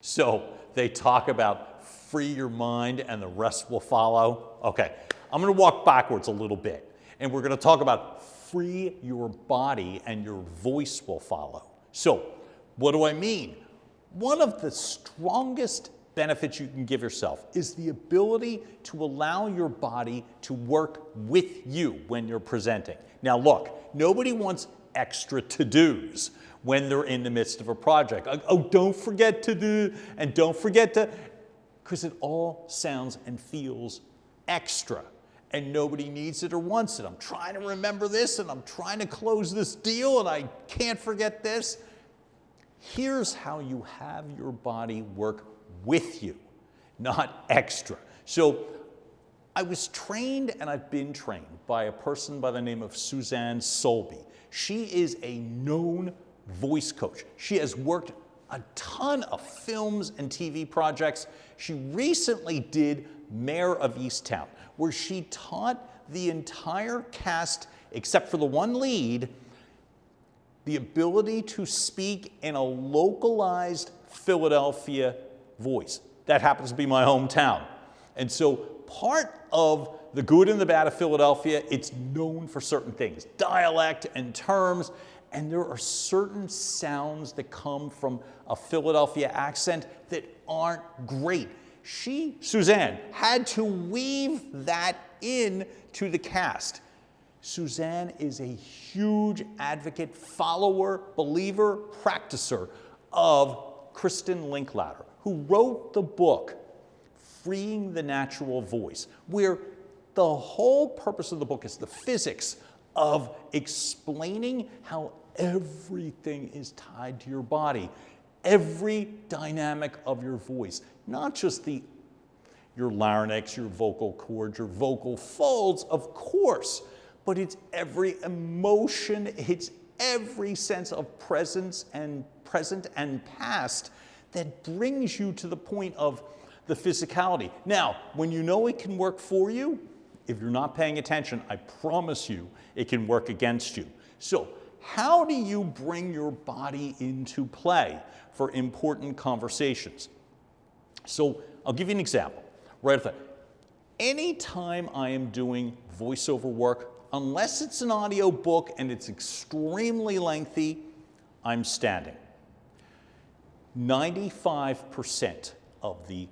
So they talk about free your mind and the rest will follow. Okay, I'm going to walk backwards a little bit, and we're going to talk about free your body and your voice will follow. So what do I mean? One of the strongest benefits you can give yourself is the ability to allow your body to work with you when you're presenting. Now look, nobody wants extra to-dos when they're in the midst of a project. Oh, don't forget to do, and don't forget to, because it all sounds and feels extra, and nobody needs it or wants it. I'm trying to remember this, and I'm trying to close this deal, and I can't forget this. Here's how you have your body work with you, not extra. So I was trained, and I've been trained by a person by the name of Suzanne Solby. She is a known voice coach. She has worked a ton of films and TV projects. She recently did Mayor of Easttown, where she taught the entire cast, except for the one lead, the ability to speak in a localized Philadelphia voice. That happens to be my hometown. And so part of the good and the bad of Philadelphia, it's known for certain things, dialect and terms, and there are certain sounds that come from a Philadelphia accent that aren't great. Suzanne, had to weave that in to the cast. Suzanne is a huge advocate, follower, believer, practicer of Kristen Linklater, who wrote the book, Freeing the Natural Voice, where the whole purpose of the book is the physics of explaining how everything is tied to your body, every dynamic of your voice, not just your larynx, your vocal cords, your vocal folds, of course, but it's every emotion, it's every sense of present and past that brings you to the point of the physicality. Now, when you know it can work for you, if you're not paying attention, I promise you it can work against you. So how do you bring your body into play for important conversations? So I'll give you an example. Right off the anytime I am doing voiceover work, unless it's an audio book and it's extremely lengthy, I'm standing. 95% of the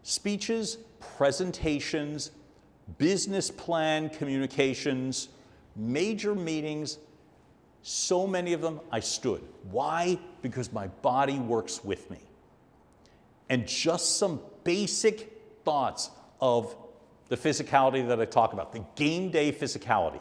speeches, presentations, business plan communications, major meetings, so many of them I stood. Why? Because my body works with me. And just some basic thoughts of the physicality that I talk about, the game day physicality.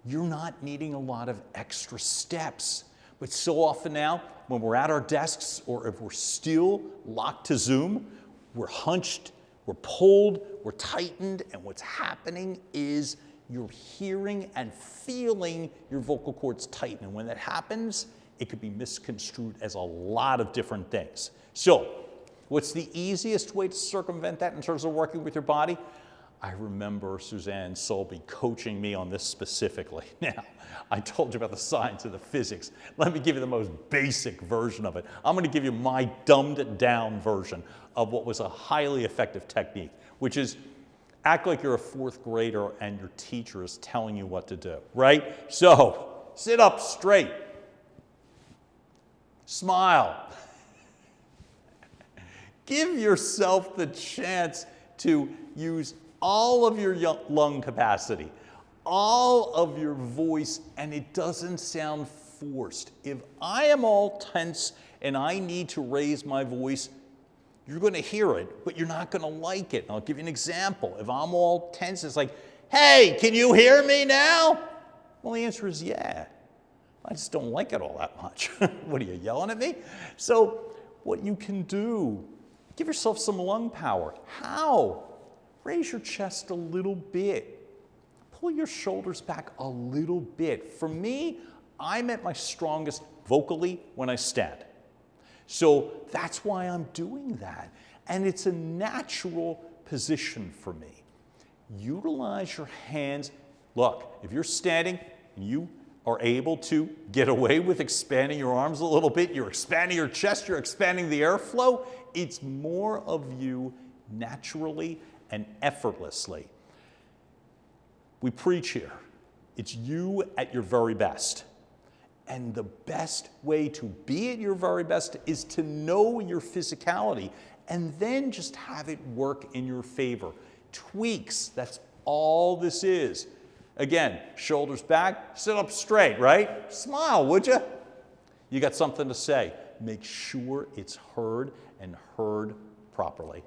You're not needing a lot of extra steps. But so often now, when we're at our desks or if we're still locked to Zoom, we're hunched, we're pulled, we're tightened, and what's happening is you're hearing and feeling your vocal cords tighten. And when that happens, it could be misconstrued as a lot of different things. So, what's the easiest way to circumvent that in terms of working with your body? I remember Suzanne Solby coaching me on this specifically. Now, I told you about the science of the physics. Let me give you the most basic version of it. I'm going to give you my dumbed down version of what was a highly effective technique, which is act like you're a fourth grader and your teacher is telling you what to do, right? So, sit up straight. Smile. Give yourself the chance to use all of your lung capacity, all of your voice, and it doesn't sound forced. If I am all tense and I need to raise my voice, you're going to hear it, but you're not going to like it. And I'll give you an example. If I'm all tense, it's like, hey, can you hear me now? Well, the answer is yeah. I just don't like it all that much. What are you, yelling at me? So what you can do, give yourself some lung power. How? Raise your chest a little bit. Pull your shoulders back a little bit. For me, I'm at my strongest vocally when I stand. So that's why I'm doing that. And it's a natural position for me. Utilize your hands. Look, if you're standing and you are able to get away with expanding your arms a little bit, you're expanding your chest, you're expanding the airflow, it's more of you naturally and effortlessly. We preach here. It's you at your very best. And the best way to be at your very best is to know your physicality and then just have it work in your favor. Tweaks, that's all this is. Again, shoulders back, sit up straight, right? Smile, would you? You got something to say. Make sure it's heard and heard properly.